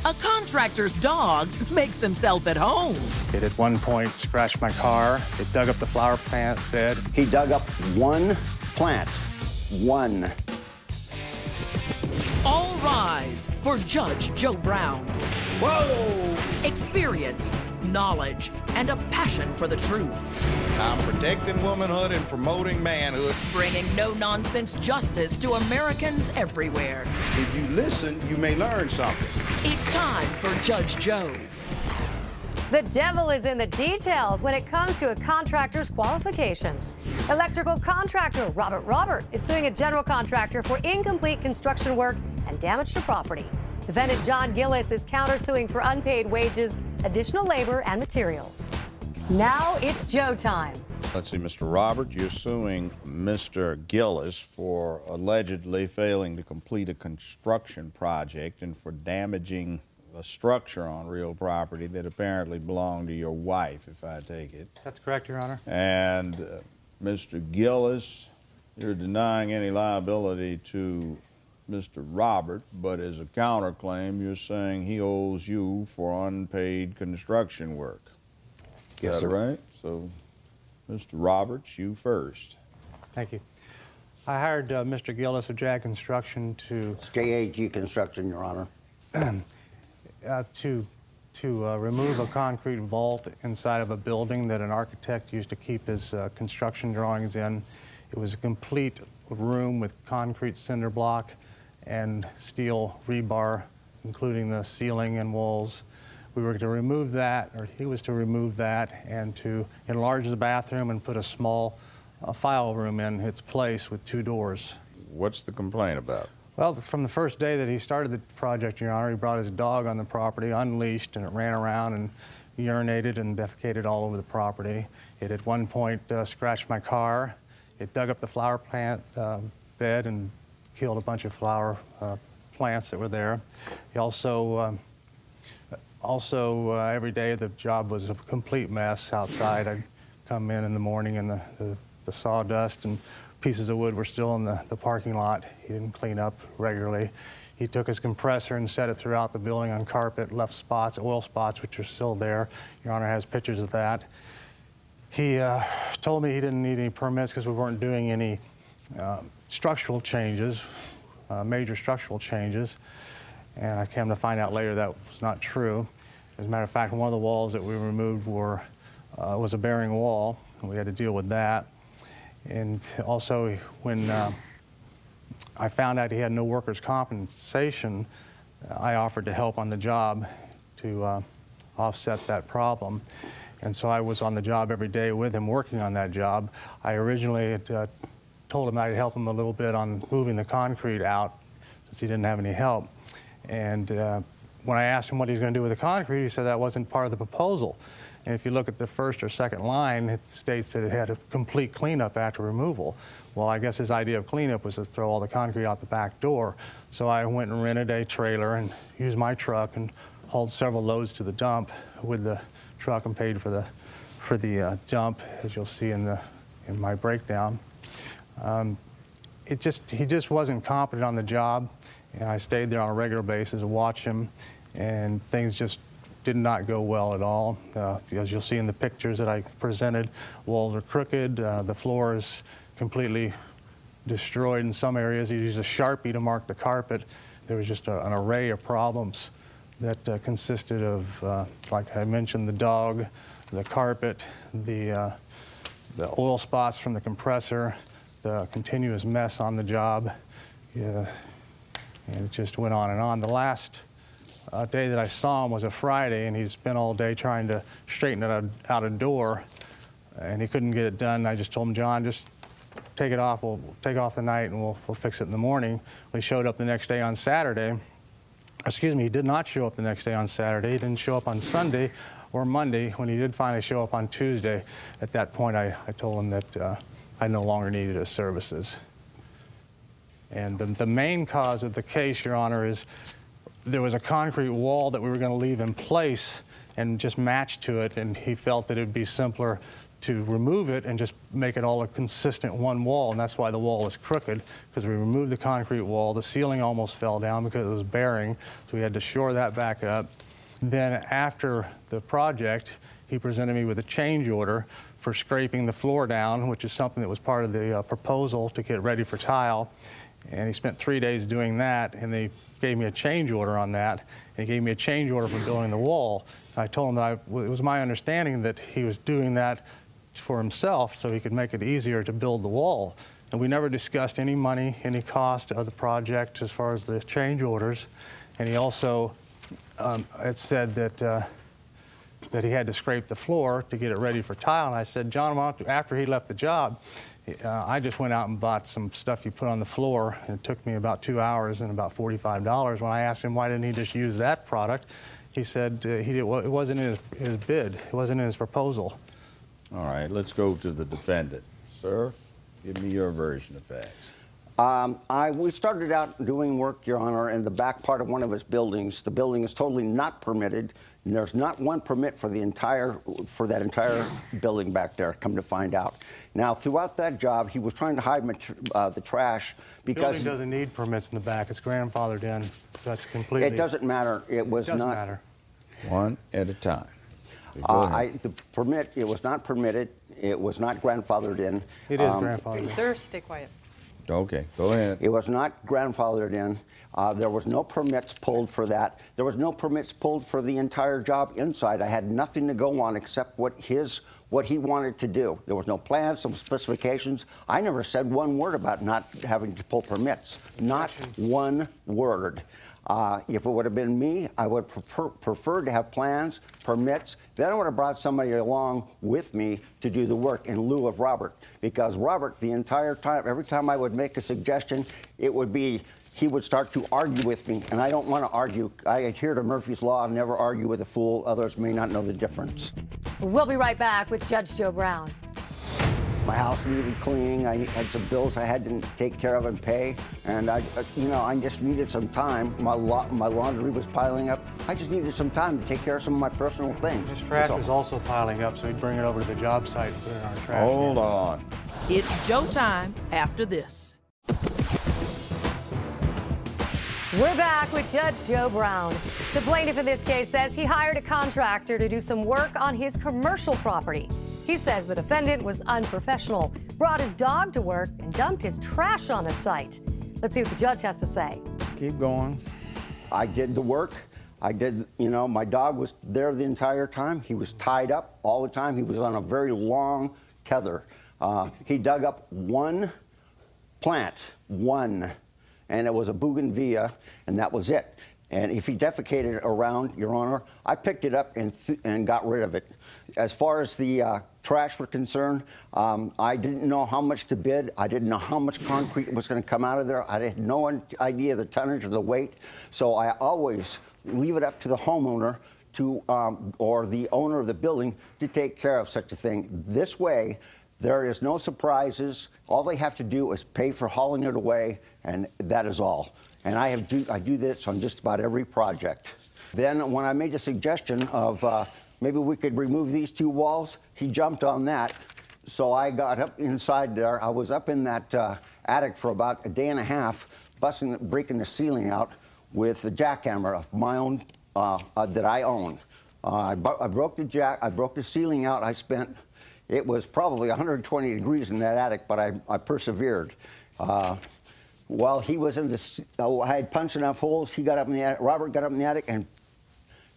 a contractor's dog makes himself at home. It at one point scratched my car. It dug up the flower plant bed. He dug up one plant. One. All rise for Judge Joe Brown. Whoa! Experience, knowledge, and a passion for the truth. I'm protecting womanhood and promoting manhood. Bringing no-nonsense justice to Americans everywhere. If you listen, you may learn something. It's time for Judge Joe. The devil is in the details when it comes to a contractor's qualifications. Electrical contractor Robert is suing a general contractor for incomplete construction work and damage to property. Defendant John Gillis is countersuing for unpaid wages, additional labor, and materials. Now it's Joe time. Let's see, Mr. Robert, you're suing Mr. Gillis for allegedly failing to complete a construction project and for damaging a structure on real property that apparently belonged to your wife, if I take it. That's correct, Your Honor. And Mr. Gillis, you're denying any liability to Mr. Robert, but as a counterclaim, you're saying he owes you for unpaid construction work. Yes, Is that sir. right? So, Mr. Roberts, you first. Thank you. I hired Mr. Gillis of JAG Construction to JAG Construction, Your Honor. remove a concrete vault inside of a building that an architect used to keep his construction drawings in. It was a complete room with concrete cinder block and steel rebar, including the ceiling and walls. We were to remove that, or he was to remove that, and to enlarge the bathroom and put a small file room in its place with 2 doors. What's the complaint about? Well, from the first day that he started the project, Your Honor, he brought his dog on the property unleashed, and it ran around and urinated and defecated all over the property. It at one point scratched my car. It dug up the flower plant bed and killed a bunch of flower plants that were there. He also every day the job was a complete mess outside. I'd come in the morning and the sawdust and pieces of wood were still in the parking lot. He didn't clean up regularly. He took his compressor and set it throughout the building on carpet, left spots, oil spots, which are still there. Your Honor has pictures of that. He told me he didn't need any permits because we weren't doing any structural changes, major structural changes. And I came to find out later that was not true. As a matter of fact, one of the walls that we removed was a bearing wall, and we had to deal with that. And also, when I found out he had no workers' compensation, I offered to help on the job to offset that problem. And so I was on the job every day with him, working on that job. I originally had, told him I'd help him a little bit on moving the concrete out, since he didn't have any help. And when I asked him what he was going to do with the concrete, he said that wasn't part of the proposal. And if you look at the first or second line, it states that it had a complete cleanup after removal. Well, I guess his idea of cleanup was to throw all the concrete out the back door. So I went and rented a trailer and used my truck and hauled several loads to the dump with the truck and paid for the dump, as you'll see in my breakdown. He just wasn't competent on the job, and I stayed there on a regular basis to watch him, and things just did not go well at all. As you'll see in the pictures that I presented, walls are crooked, the floor is completely destroyed in some areas. He used a Sharpie to mark the carpet. There was just an array of problems that consisted of, like I mentioned, the dog, the carpet, the oil spots from the compressor, the continuous mess on the job, and it just went on and on. The last day that I saw him was a Friday, and he spent all day trying to straighten it out a door, and he couldn't get it done. I just told him, John, just take it off. We'll take off the night, and we'll fix it in the morning. We showed up the next day on Saturday. Excuse me, he did not show up the next day on Saturday. He didn't show up on Sunday or Monday. When he did finally show up on Tuesday, at that point I told him that I no longer needed his services. And the main cause of the case, Your Honor, is there was a concrete wall that we were going to leave in place and just match to it, and he felt that it would be simpler to remove it and just make it all a consistent one wall, and that's why the wall is crooked, because we removed the concrete wall. The ceiling almost fell down because it was bearing, so we had to shore that back up. Then after the project, he presented me with a change order for scraping the floor down, which is something that was part of the proposal to get ready for tile. And he spent 3 days doing that, and they gave me a change order on that. And he gave me a change order for building the wall. I told him that it was my understanding that he was doing that for himself so he could make it easier to build the wall. And we never discussed any money, any cost of the project as far as the change orders. And he also had said that he had to scrape the floor to get it ready for tile. And I said, John, after he left the job, I just went out and bought some stuff you put on the floor, and it took me about 2 hours and about $45. When I asked him why didn't he just use that product, he said it wasn't in his bid, it wasn't in his proposal. All right, let's go to the defendant. Sir, give me your version of facts. We started out doing work, Your Honor, in the back part of one of his buildings. The building is totally not permitted, and there's not one permit for that entire building back there, come to find out. Now, throughout that job, he was trying to hide the trash because... The building doesn't need permits in the back. It's grandfathered in. That's completely... It doesn't matter. It was not... It doesn't matter. One at a time. The permit, it was not permitted. It was not grandfathered in. It is grandfathered in. Sir, stay quiet. Okay, go ahead. It was not grandfathered in. There was no permits pulled for that. There was no permits pulled for the entire job inside. I had nothing to go on except what he wanted to do. There was no plans, some specifications. I never said one word about not having to pull permits. Not one word. If it would have been me, I would prefer to have plans, permits. Then I would have brought somebody along with me to do the work in lieu of Robert. Because Robert, the entire time, every time I would make a suggestion, it would be, he would start to argue with me. And I don't want to argue. I adhere to Murphy's Law, never argue with a fool. Others may not know the difference. We'll be right back with Judge Joe Brown. My house needed cleaning. I had some bills I had to take care of and pay, and I just needed some time. My laundry was piling up. I just needed some time to take care of some of my personal things. His trash was also piling up, so he'd bring it over to the job site and put it in our trash. Hold on. It's Joe time after this. We're back with Judge Joe Brown. The plaintiff in this case says he hired a contractor to do some work on his commercial property. He says the defendant was unprofessional, brought his dog to work, and dumped his trash on the site. Let's see what the judge has to say. Keep going. I did the work. My dog was there the entire time. He was tied up all the time. He was on a very long tether. He dug up one plant, and it was a bougainvillea, and that was it. And if he defecated around, Your Honor, I picked it up and got rid of it. As far as the trash were concerned, I didn't know how much to bid. I didn't know how much concrete was going to come out of there. I had no idea the tonnage or the weight. So I always leave it up to the homeowner or the owner of the building to take care of such a thing. This way, there is no surprises. All they have to do is pay for hauling it away, and that is all. And I do this on just about every project. Then when I made a suggestion of maybe we could remove these two walls, he jumped on that. So I got up inside there. I was up in that attic for about a day and a half, breaking the ceiling out with a jackhammer of my own that I own. I broke the ceiling out. It was probably 120 degrees in that attic, but I persevered. While he was in I had punched enough holes. He got up in the attic. Robert got up in the attic and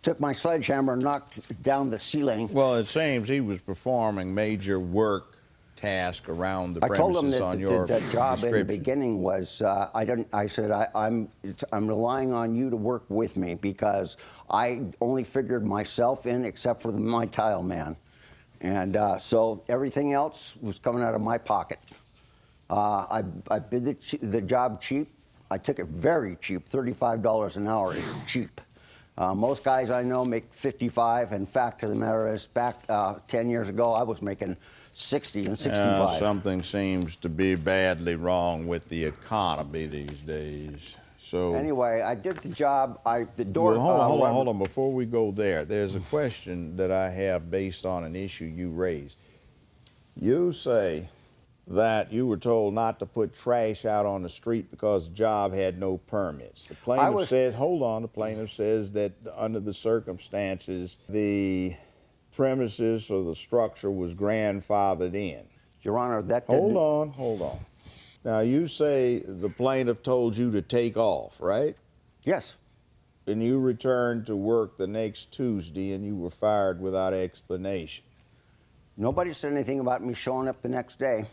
took my sledgehammer and knocked down the ceiling. Well, it seems he was performing major work task around the premises on your description. The job in the beginning was I said I'm relying on you to work with me because I only figured myself in except for my tile man, and so everything else was coming out of my pocket. I bid the job cheap. I took it very cheap. $35 an hour is cheap. Most guys I know make $55. In fact, the matter is, back 10 years ago, I was making $60 and $65. Something seems to be badly wrong with the economy these days. So anyway, I did the job. The door. Well, hold on. Before we go there, there's a question that I have based on an issue you raised. You say that you were told not to put trash out on the street because the job had no permits. The plaintiff says, hold on, the plaintiff says that under the circumstances, the premises or the structure was grandfathered in. Your Honor, that Hold on. Now, you say the plaintiff told you to take off, right? Yes. And you returned to work the next Tuesday and you were fired without explanation. Nobody said anything about me showing up the next day.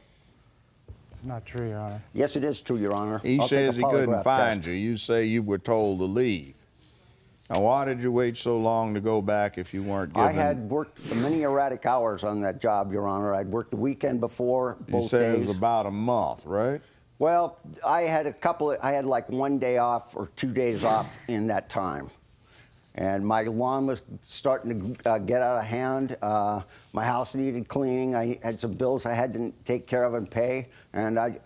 It's not true, Your Honor. Yes, it is true, Your Honor. He I'll take says a he couldn't polygraph find test. you. You say you were told to leave. Now, why did you wait so long to go back if you weren't given... I had worked many erratic hours on that job, Your Honor. I'd worked the weekend before, both days. You said it was about a month, right? Well, I had like 1 day off or 2 days off in that time. And my lawn was starting to get out of hand. My house needed cleaning. I had some bills I had to take care of and pay. And I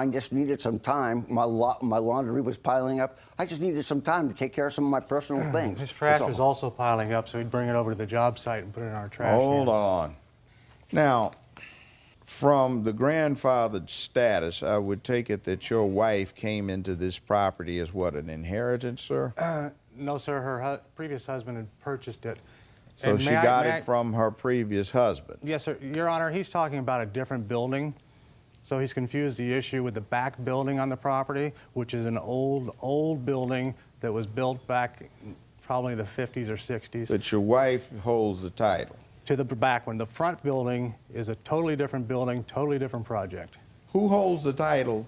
just needed some time. My laundry was piling up. I just needed some time to take care of some of my personal things. His trash was also piling up, so he'd bring it over to the job site and put it in our trash Hold cans. on. Now, from the grandfathered status, I would take it that your wife came into this property as what, an inheritance, sir? No, sir. Her previous husband had purchased it. So And she may I- got may it I- from her previous husband. Yes, sir. Your Honor, he's talking about a different building. So he's confused the issue with the back building on the property, which is an old building that was built back in probably the 50s or 60s. But your wife holds the title. To the back one. The front building is a totally different building, totally different project. Who holds the title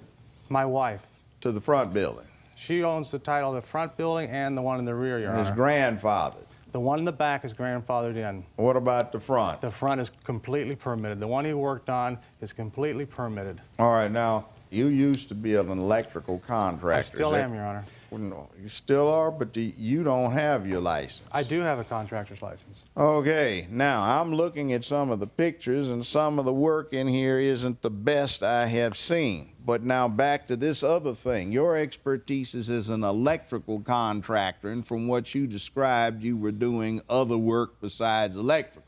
My wife. to the front building? She owns the title of the front building and the one in the rear, Your And it's Honor. grandfathered. The one in the back is grandfathered in. What about the front? The front is completely permitted. The one he worked on is completely permitted. All right, now, you used to be an electrical contractor. I still am, Your Honor. Well, no, you still are, but you don't have your license. I do have a contractor's license. Okay, now I'm looking at some of the pictures, and some of the work in here isn't the best I have seen. But now back to this other thing. Your expertise is as an electrical contractor, and from what you described, you were doing other work besides electrical.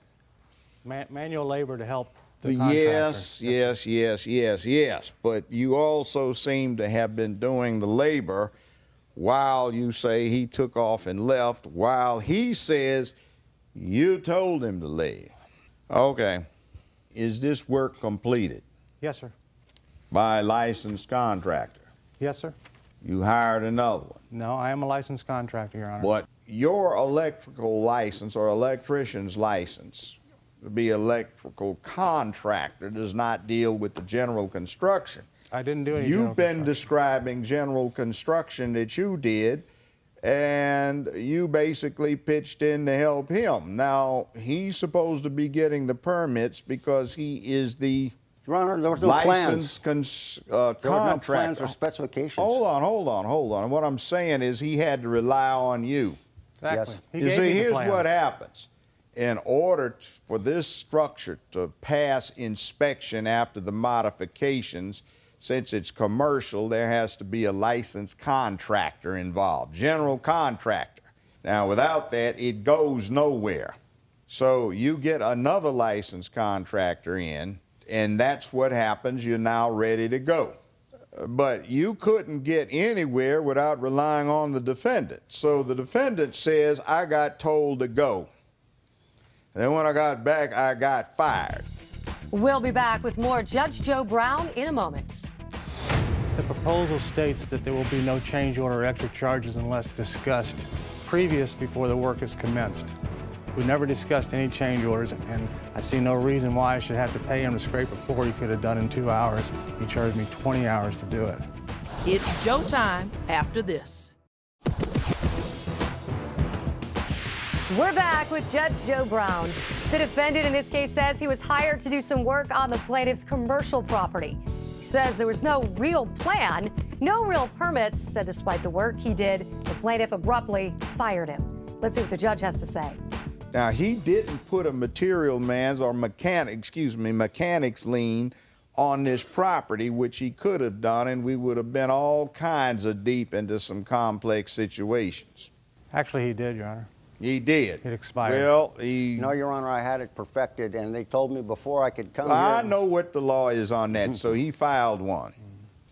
Manual labor to help the contractor. Yes. But you also seem to have been doing the labor while you say he took off and left, while he says you told him to leave. Okay. Is this work completed Yes, sir. by a licensed contractor? Yes, sir. You hired another one. No, I am a licensed contractor, Your Honor. But your electrical license or electrician's license to be electrical contractor does not deal with the general construction. I didn't do any You've general been construction. describing general construction that you did, and you basically pitched in to help him. Now, he's supposed to be getting the permits because he is the Your Honor, there was no plans. licensed contractor. There were no plans or specifications. Hold on. What I'm saying is he had to rely on you. Exactly. Yes. He You gave see, me the here's plans. what happens. In order for this structure to pass inspection after the modifications, since it's commercial, there has to be a licensed contractor involved, general contractor. Now, without that, it goes nowhere. So you get another licensed contractor in, and that's what happens. You're now ready to go. But you couldn't get anywhere without relying on the defendant. So the defendant says, I got told to go. And then when I got back, I got fired. We'll be back with more Judge Joe Brown in a moment. The proposal states that there will be no change order or extra charges unless discussed before the work is commenced. We never discussed any change orders, and I see no reason why I should have to pay him to scrape a floor he could have done in 2 hours. He charged me 20 hours to do it. It's Joe time after this. We're back with Judge Joe Brown. The defendant in this case says he was hired to do some work on the plaintiff's commercial property. He says there was no real plan, no real permits, said despite the work he did, the plaintiff abruptly fired him. Let's see what the judge has to say. Now, he didn't put a material man's or mechanics lien on this property, which he could have done, and we would have been all kinds of deep into some complex situations. Actually, he did, Your Honor. He did. It expired. Well, he... No, Your Honor, I had it perfected, and they told me before I could come I here. know what the law is on that, so he filed one.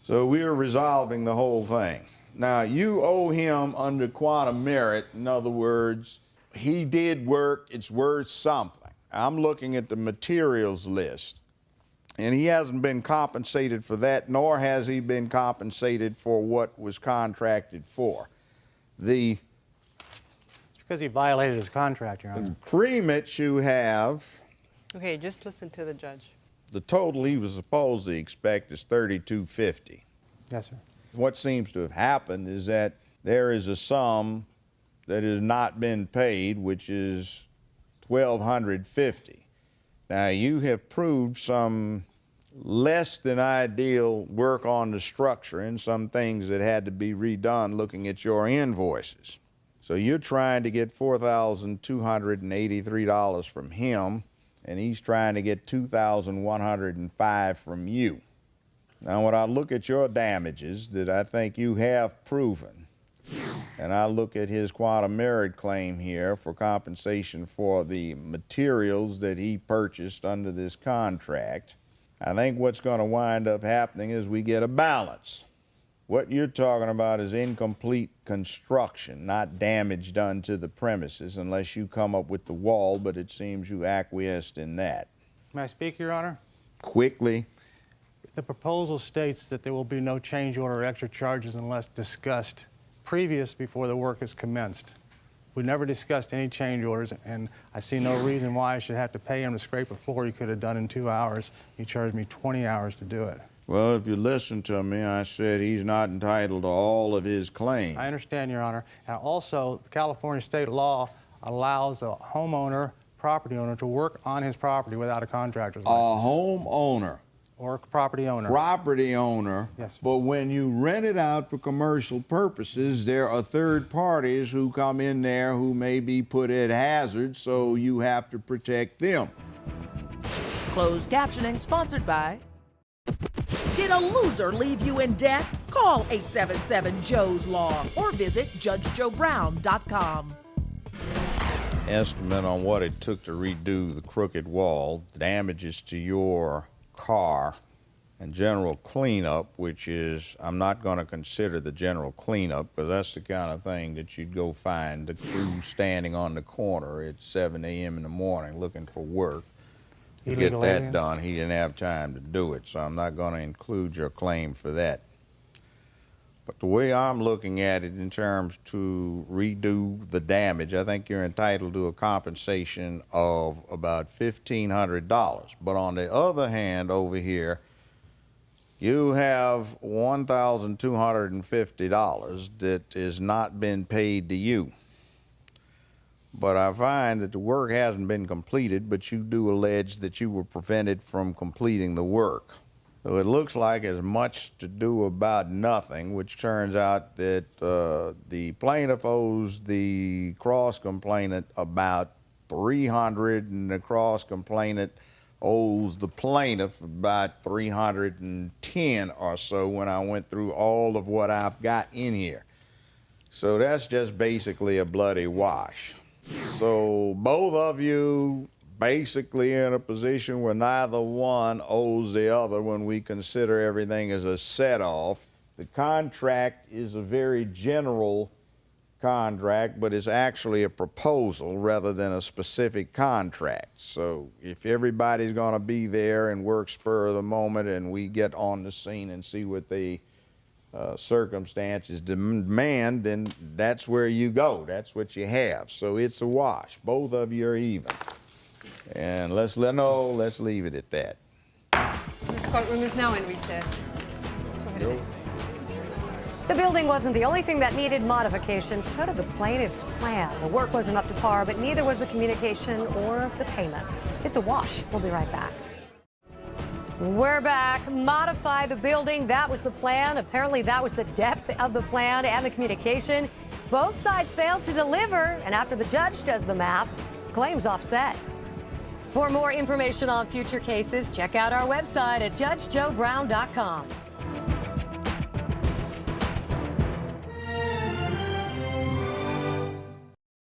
So we're resolving the whole thing. Now, you owe him under quantum merit. In other words, he did work, it's worth something. I'm looking at the materials list, and he hasn't been compensated for that, nor has he been compensated for what was contracted for. The Because he violated his contract, Your Honor. agreement you have, Okay, just listen to the judge. the total he was supposed to expect is $3,250. Yes, sir. What seems to have happened is that there is a sum that has not been paid, which is $1,250. Now, you have proved some less than ideal work on the structure and some things that had to be redone looking at your invoices. So you're trying to get $4,283 from him, and he's trying to get $2,105 from you. Now, when I look at your damages that I think you have proven, and I look at his quantum merit claim here for compensation for the materials that he purchased under this contract, I think what's going to wind up happening is we get a balance. What you're talking about is incomplete construction, not damage done to the premises, unless you come up with the wall, but it seems you acquiesced in that. May I speak, Your Honor? Quickly. The proposal states that there will be no change order or extra charges unless discussed previous before the work is commenced. We never discussed any change orders, and I see no reason why I should have to pay him to scrape a floor he could have done in 2 hours. He charged me 20 hours to do it. Well, if you listen to me, I said he's not entitled to all of his claims. I understand, Your Honor. And also, the California state law allows a homeowner, property owner, to work on his property without a contractor's A license. homeowner, Or a property owner. property owner, Yes. but when you rent it out for commercial purposes, there are third parties who come in there who may be put at hazard, so you have to protect them. Closed captioning sponsored by. Did a loser leave you in debt? Call 877-JOE'S-LAW or visit JudgeJoeBrown.com. Estimate on what it took to redo the crooked wall, damages to your car, and general cleanup, which is, I'm not going to consider the general cleanup because that's the kind of thing that you'd go find the crew standing on the corner at 7 a.m. in the morning looking for work. To get Illegal that aliens? done, he didn't have time to do it, so I'm not going to include your claim for that. But the way I'm looking at it in terms to redo the damage, I think you're entitled to a compensation of about $1,500. But on the other hand, over here, you have $1,250 that has not been paid to you. But I find that the work hasn't been completed, but you do allege that you were prevented from completing the work. So it looks like as much to do about nothing, which turns out that the plaintiff owes the cross-complainant about $300, and the cross-complainant owes the plaintiff about $310 or so when I went through all of what I've got in here. So that's just basically a bloody wash. So both of you basically in a position where neither one owes the other when we consider everything as a set-off. The contract is a very general contract, but it's actually a proposal rather than a specific contract. So if everybody's going to be there and work spur of the moment and we get on the scene and see what the circumstances demand, then that's where you go. That's what you have. So it's a wash. Both of you are even. And let's leave it at that. This courtroom is now in recess. Go ahead. The building wasn't the only thing that needed modification, so did the plaintiff's plan. The work wasn't up to par, but neither was the communication or the payment. It's a wash. We'll be right back. We're back. Modify the building. That was the plan. Apparently, that was the depth of the plan and the communication. Both sides failed to deliver, and after the judge does the math, claims offset. For more information on future cases, check out our website at JudgeJoeBrown.com.